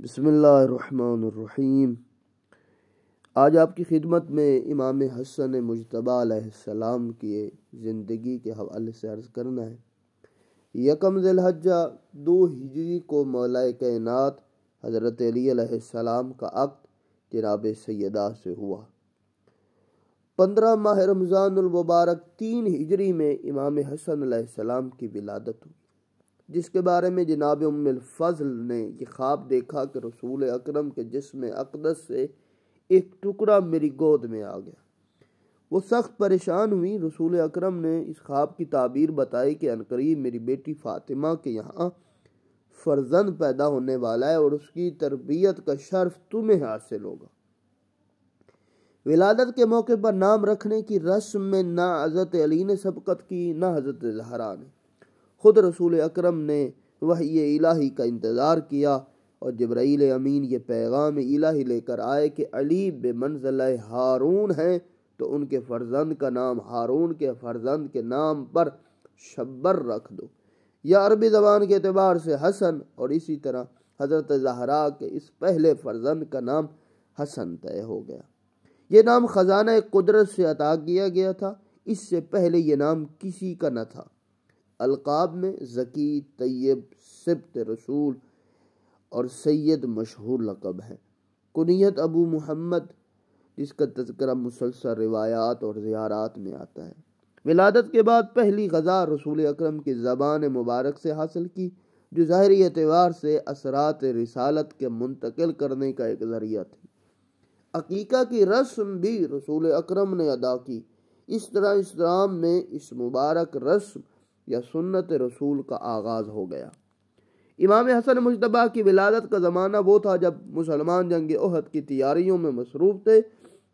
بسم اللہ الرحمن الرحیم۔ آج آپ کی خدمت میں امام حسن مجتبیٰ علیہ السلام کی زندگی کے حوالے سے عرض کرنا ہے۔ یکم ذی الحجہ 2 ہجری کو مولا کائنات حضرت علی علیہ السلام کا عقد جناب سیدہ سے ہوا۔ 15 ماہ رمضان المبارک 3 ہجری میں امام حسن علیہ السلام کی ولادت ہوئی، جس کے بارے میں جناب ام الفضل نے یہ خواب دیکھا کہ رسول اکرم کے جسم اقدس سے ایک ٹکڑا میری گود میں آ گیا۔ وہ سخت پریشان ہوئی۔ رسول اکرم نے اس خواب کی تعبیر بتائی کہ عنقریب میری بیٹی فاطمہ کے یہاں فرزند پیدا ہونے والا ہے اور اس کی تربیت کا شرف تمہیں حاصل ہوگا۔ ولادت کے موقع پر نام رکھنے کی رسم میں نہ حضرت علی نے سبقت کی نہ حضرت زہرا نے۔ خود رسول اکرم نے وحی الہی کا انتظار کیا اور جبرائیل امین یہ پیغام الہی لے کر آئے کہ علی بے منزلہ ہارون ہیں، تو ان کے فرزند کا نام ہارون کے فرزند کے نام پر شبر رکھ دو، یا عربی زبان کے اعتبار سے حسن، اور اسی طرح حضرت زہرا کے اس پہلے فرزند کا نام حسن طے ہو گیا۔ یہ نام خزانہ قدرت سے عطا کیا گیا تھا، اس سے پہلے یہ نام کسی کا نہ تھا۔ القاب میں ذکی، طیب، سبط رسول اور سید مشہور لقب ہے۔ کنیت ابو محمد، جس کا تذکرہ مسلسل روایات اور زیارات میں آتا ہے۔ ولادت کے بعد پہلی غذا رسول اکرم کی زبان مبارک سے حاصل کی، جو ظاہری اعتبار سے اثرات رسالت کے منتقل کرنے کا ایک ذریعہ تھی۔ عقیقہ کی رسم بھی رسول اکرم نے ادا کی۔ اس طرح اسلام میں اس مبارک رسم یا سنت رسول کا آغاز ہو گیا۔ امام حسن مجتبیٰ کی ولادت کا زمانہ وہ تھا جب مسلمان جنگ احد کی تیاریوں میں مصروف تھے،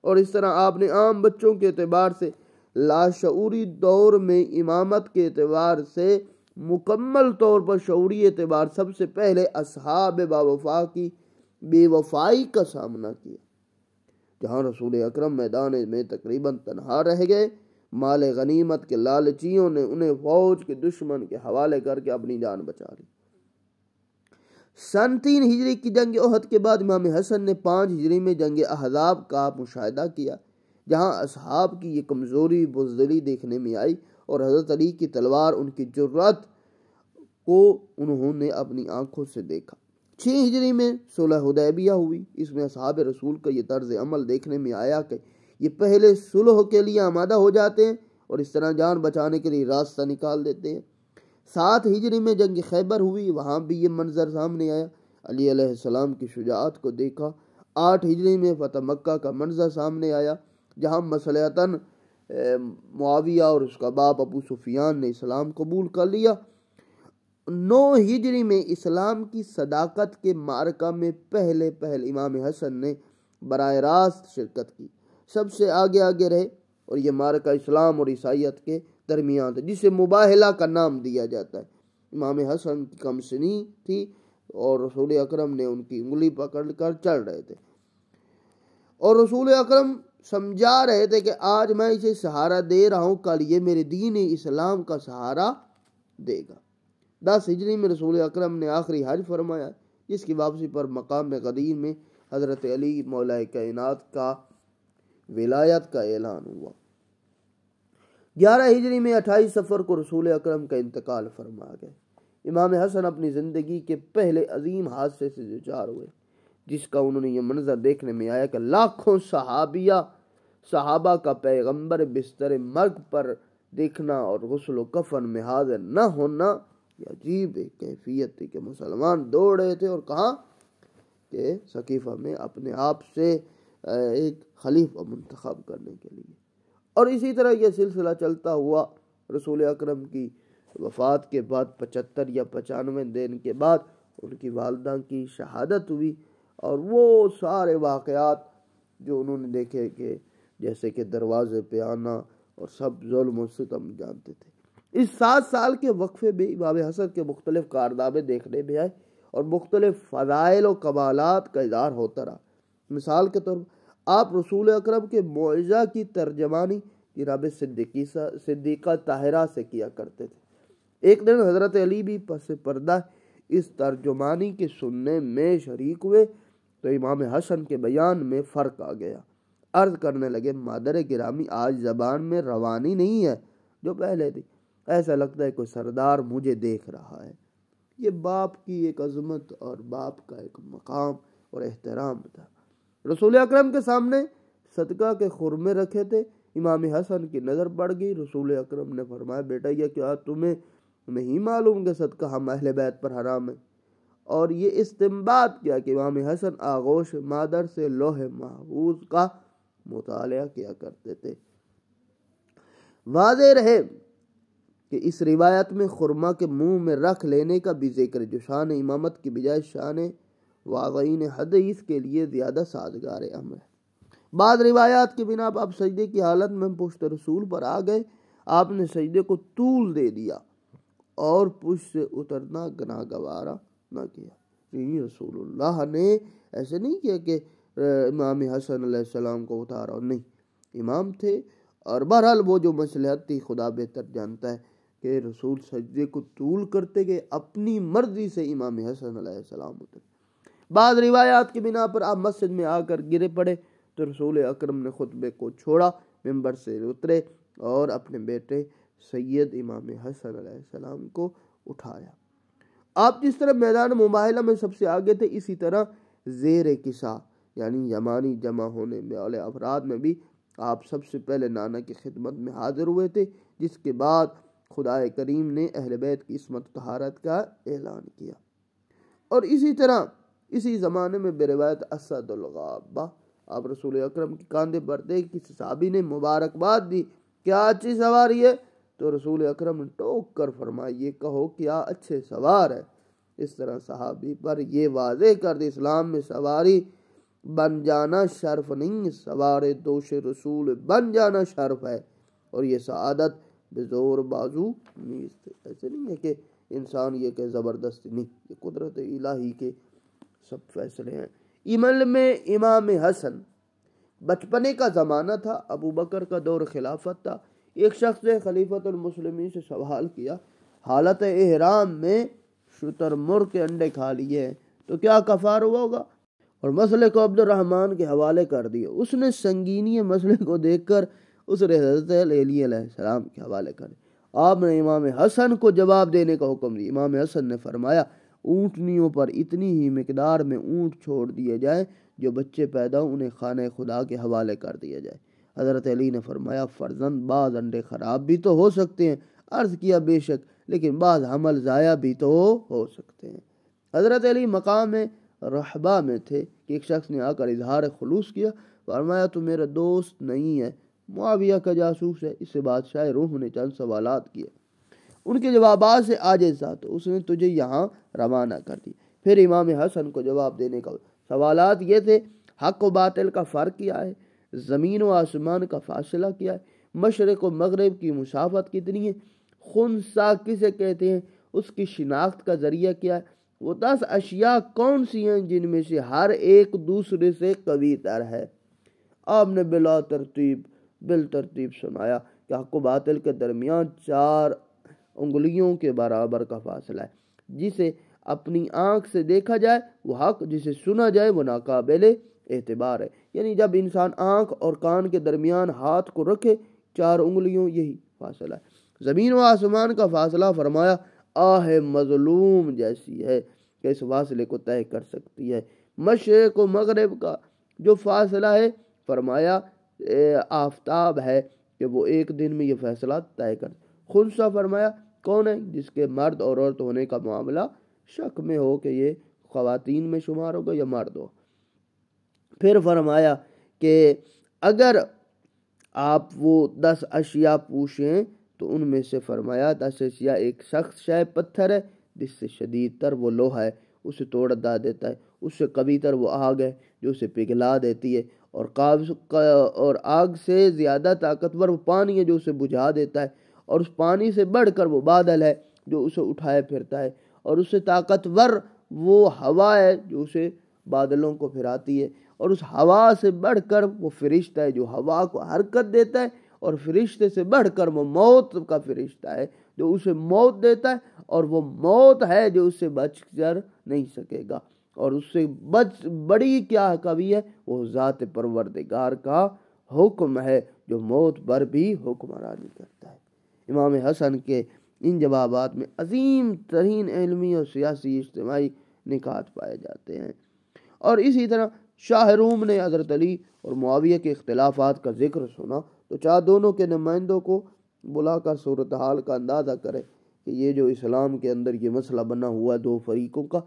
اور اس طرح آپ نے عام بچوں کے اعتبار سے لاشعوری دور میں امامت کے اعتبار سے مکمل طور پر شعوری اعتبار سب سے پہلے اصحاب باوفا کی بے وفائی کا سامنا کیا۔ جہاں رسول اکرم میدان میں تقریباً تنہا رہ گئے، مال غنیمت کے لالچیوں نے انہیں فوج کے دشمن کے حوالے کر کے اپنی جان بچا لی۔ سن 3 ہجری کی جنگ احد کے بعد امام حسن نے 5 ہجری میں جنگ احزاب کا مشاہدہ کیا، جہاں اصحاب کی یہ کمزوری بزدلی دیکھنے میں آئی اور حضرت علی کی تلوار ان کی جرأت کو انہوں نے اپنی آنکھوں سے دیکھا۔ 6 ہجری میں صلح حدیبیہ ہوئی۔ اس میں اصحاب رسول کا یہ طرز عمل دیکھنے میں آیا کہ یہ پہلے صلح کے لیے آمادہ ہو جاتے ہیں اور اس طرح جان بچانے کے لیے راستہ نکال دیتے ہیں۔ 7 ہجری میں جنگ خیبر ہوئی، وہاں بھی یہ منظر سامنے آیا، علی علیہ السلام کی شجاعت کو دیکھا۔ 8 ہجری میں فتح مکہ کا منظر سامنے آیا، جہاں مصلحتاً معاویہ اور اس کا باپ ابو سفیان نے اسلام قبول کر لیا۔ 9 ہجری میں اسلام کی صداقت کے معرکہ میں پہلے امام حسن نے براہ راست شرکت کی، سب سے آگے رہے، اور یہ معرکہ اسلام اور عیسائیت کے درمیان تھا، جسے مباہلہ کا نام دیا جاتا ہے۔ امام حسن کی کم سنی تھی اور رسول اکرم نے ان کی انگلی پکڑ کر چل رہے تھے، اور رسول اکرم سمجھا رہے تھے کہ آج میں اسے سہارا دے رہا ہوں، کل یہ میرے دین اسلام کا سہارا دے گا۔ 10 ہجری میں رسول اکرم نے آخری حج فرمایا، جس کی واپسی پر مقام قدیر میں حضرت علی مولا کائنات کا ولایت کا اعلان ہوا۔ 11 ہجری میں 28 صفر کو رسول اکرم کا انتقال فرما گئے۔ امام حسن اپنی زندگی کے پہلے عظیم حادثے سے دوچار ہوئے، جس کا انہوں نے یہ منظر دیکھنے میں آیا کہ لاکھوں صحابہ کا پیغمبر بستر مرگ پر دیکھنا اور غسل و کفن میں حاضر نہ ہونا، یہ عجیب ایک کیفیت تھی کہ مسلمان دوڑ رہے تھے، اور کہاں کہ سقیفہ میں اپنے آپ سے ایک خلیفہ منتخب کرنے کے لیے۔ اور اسی طرح یہ سلسلہ چلتا ہوا۔ رسول اکرم کی وفات کے بعد 75 یا 95 دن کے بعد ان کی والدہ کی شہادت ہوئی، اور وہ سارے واقعات جو انہوں نے دیکھے کہ جیسے کہ دروازے پہ آنا اور سب ظلم و ستم جانتے تھے۔ اس 7 سال کے وقفے میں امام حسن کے مختلف کارنامے دیکھنے میں آئے اور مختلف فضائل و کمالات کا اظہار ہوتا رہا۔ مثال کے طور پر آپ رسول اکرم کے معجزہ کی ترجمانی جناب صدیقہ طاہرہ سے کیا کرتے تھے۔ ایک دن حضرت علی بھی پس پردہ اس ترجمانی کے سننے میں شریک ہوئے تو امام حسن کے بیان میں فرق آ گیا۔ عرض کرنے لگے مادر گرامی آج زبان میں روانی نہیں ہے جو پہلے تھی، ایسا لگتا ہے کوئی سردار مجھے دیکھ رہا ہے۔ یہ باپ کی ایک عظمت اور باپ کا ایک مقام اور احترام تھا۔ رسول اکرم کے سامنے صدقہ کے خرمے رکھے تھے، امام حسن کی نظر پڑ گئی۔ رسول اکرم نے فرمایا بیٹا یہ کیا تمہیں نہیں معلوم کہ صدقہ ہم اہل بیت پر حرام ہے؟ اور یہ استنباط کیا کہ امام حسن آغوش مادر سے لوح محفوظ کا مطالعہ کیا کرتے تھے۔ واضح رہے کہ اس روایت میں خرما کے منہ میں رکھ لینے کا بھی ذکر جو شان امامت کی بجائے شان واضعین حدیث کے لیے زیادہ سازگار امر ہے۔ بعض روایات کی بنا پر آپ سجدے کی حالت میں پشت رسول پر آ گئے، آپ نے سجدے کو طول دے دیا اور پشت سے اترنا گناہگوارا نہ کیا۔ یعنی رسول اللہ نے ایسے نہیں کیا کہ امام حسن علیہ السلام کو اتارا، نہیں، امام تھے اور بہرحال وہ جو مصلحت تھی خدا بہتر جانتا ہے کہ رسول سجدے کو طول کرتے گئے، اپنی مرضی سے امام حسن علیہ السلام اترے۔ بعض روایات کی بنا پر آپ مسجد میں آ کر گرے پڑے تو رسول اکرم نے خطبے کو چھوڑا، ممبر سے اترے اور اپنے بیٹے سید امام حسن علیہ السلام کو اٹھایا۔ آپ جس طرح میدان مباہلہ میں سب سے آگے تھے، اسی طرح زیر کسا یعنی یمانی جمع ہونے والے افراد میں بھی آپ سب سے پہلے نانا کی خدمت میں حاضر ہوئے تھے، جس کے بعد خدا کریم نے اہل بیت کی عصمت و طہارت کا اعلان کیا۔ اور اسی طرح اسی زمانے میں بروایت اسد الغابہ آپ رسول اکرم کے کاندھے پر دے کسی صحابی نے مبارکباد دی، کیا اچھی سواری ہے؟ تو رسول اکرم نے ٹوک کر فرمایا یہ کہو کیا اچھے سوار ہے۔ اس طرح صحابی پر یہ واضح کر دی اسلام میں سواری بن جانا شرف نہیں، سوار دوش رسول بن جانا شرف ہے، اور یہ سعادت بزور بازو نیست۔ ایسے نہیں ہے کہ انسان یہ کہ زبردستی، نہیں، یہ قدرت الہی کے سب فیصلے ہیں۔ ایمن میں امام حسن بچپنے کا زمانہ تھا، ابو بکر کا دور خلافت تھا۔ ایک شخص نے خلیفۃ المسلمین سے سوال کیا حالت احرام میں شتر مرغ کے انڈے کھا لیے ہیں تو کیا کفار ہوگا؟ اور مسئلے کو عبد الرحمن کے حوالے کر دیا۔ اس نے سنگینی مسئلے کو دیکھ کر اس نے حضرت علی علیہ السلام کے حوالے کر دیا۔ آپ نے امام حسن کو جواب دینے کا حکم دیا۔ امام حسن نے فرمایا اونٹنیوں پر اتنی ہی مقدار میں اونٹ چھوڑ دیے جائیں جو بچے پیدا ہوں انہیں خانہ خدا کے حوالے کر دیا جائے۔ حضرت علی نے فرمایا فرزند بعض انڈے خراب بھی تو ہو سکتے ہیں۔ عرض کیا بے شک، لیکن بعض حمل ضائع بھی تو ہو سکتے ہیں۔ حضرت علی مقام رحبہ میں تھے کہ ایک شخص نے آ کر اظہار خلوص کیا، فرمایا تو میرا دوست نہیں ہے، معاویہ کا جاسوس ہے۔ اس سے بادشاہ روم نے چند سوالات کیے، ان کے جوابات سے عاجز تھا تو اس نے تجھے یہاں روانہ کر دی۔ پھر امام حسن کو جواب دینے کا سوالات یہ تھے حق و باطل کا فرق کیا ہے، زمین و آسمان کا فاصلہ کیا ہے، مشرق و مغرب کی مسافت کتنی ہے، خنثی کسے کہتے ہیں، اس کی شناخت کا ذریعہ کیا ہے، وہ 10 اشیاء کون سی ہیں جن میں سے ہر ایک دوسرے سے قوی تر ہے۔ آپ نے بالترتیب سنایا کہ حق و باطل کے درمیان 4 انگلیوں کے برابر کا فاصلہ ہے، جسے اپنی آنکھ سے دیکھا جائے وہ حق، جسے سنا جائے وہ ناقابل اعتبار ہے۔ یعنی جب انسان آنکھ اور کان کے درمیان ہاتھ کو رکھے 4 انگلیوں یہی فاصلہ ہے۔ زمین و آسمان کا فاصلہ فرمایا آہ مظلوم جیسی ہے کہ اس فاصلے کو طے کر سکتی ہے۔ مشرق و مغرب کا جو فاصلہ ہے فرمایا آفتاب ہے کہ وہ ایک دن میں یہ فیصلہ طے کر۔ خنثی فرمایا کون ہے؟ جس کے مرد اور عورت ہونے کا معاملہ شک میں ہو کہ یہ خواتین میں شمار ہوگا یا مرد ہو۔ پھر فرمایا کہ اگر آپ وہ 10 اشیاء پوچھیں تو ان میں سے فرمایا 10 اشیاء ایک سخت شے پتھر ہے جس سے شدید تر وہ لوہا ہے، اسے توڑ دا دیتا ہے، اس سے قوی تر وہ آگ ہے جو اسے پگھلا دیتی ہے، اور آگ سے زیادہ طاقتور وہ پانی ہے جو اسے بجھا دیتا ہے، اور اس پانی سے بڑھ کر وہ بادل ہے جو اسے اٹھائے پھرتا ہے، اور اس سے طاقتور وہ ہوا ہے جو اسے بادلوں کو پھراتی ہے، اور اس ہوا سے بڑھ کر وہ فرشتہ ہے جو ہوا کو حرکت دیتا ہے، اور فرشتے سے بڑھ کر وہ موت کا فرشتہ ہے جو اسے موت دیتا ہے، اور وہ موت ہے جو اس سے بچ کر نہیں سکے گا، اور اس سے بڑی کیا کبھی ہے، وہ ذات پروردگار کا حکم ہے جو موت پر بھی حکمرانی کرتا ہے۔ امام حسن کے ان جوابات میں عظیم ترین علمی اور سیاسی اجتماعی نکات پائے جاتے ہیں۔ اور اسی طرح شاہ روم نے حضرت علی اور معاویہ کے اختلافات کا ذکر سنا تو چاہ دونوں کے نمائندوں کو بلا کر صورتحال کا اندازہ کرے کہ یہ جو اسلام کے اندر یہ مسئلہ بنا ہوا ہے دو فریقوں کا،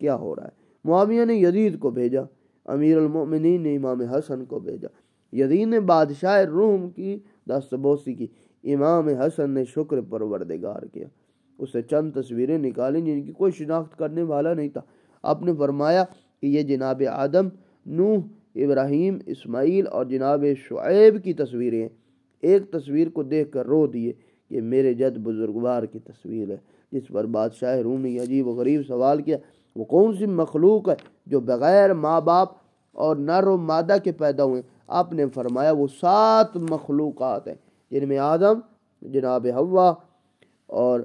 کیا ہو رہا ہے۔ معاویہ نے یزید کو بھیجا، امیر المؤمنین نے امام حسن کو بھیجا۔ یزید نے بادشاہ روم کی دستبوسی کی، امام حسن نے شکر پروردگار کیا، اسے چند تصویریں نکالیں جن کی کوئی شناخت کرنے والا نہیں تھا۔ آپ نے فرمایا کہ یہ جناب آدم، نوح، ابراہیم، اسماعیل اور جناب شعیب کی تصویریں ہیں۔ ایک تصویر کو دیکھ کر رو دیے، یہ میرے جد بزرگوار کی تصویر ہے۔ جس پر بادشاہ روم نے عجیب و غریب سوال کیا، وہ کون سی مخلوق ہے جو بغیر ماں باپ اور نر و مادہ کے پیدا ہوئے؟ آپ نے فرمایا وہ 7 مخلوقات ہیں، جن میں آدم، جناب حوا، اور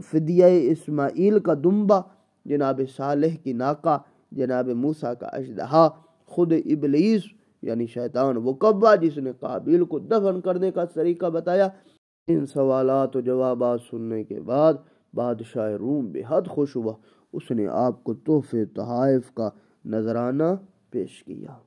فدیہ اسماعیل کا دمبا، جناب صالح کی ناقہ، جناب موسیٰ کا اژدہا، خود ابلیس یعنی شیطان وہ کبا جس نے قابیل کو دفن کرنے کا طریقہ بتایا۔ ان سوالات و جوابات سننے کے بعد بادشاہ روم بے حد خوش ہوا، اس نے آپ کو تحفے تحائف کا نذرانہ پیش کیا۔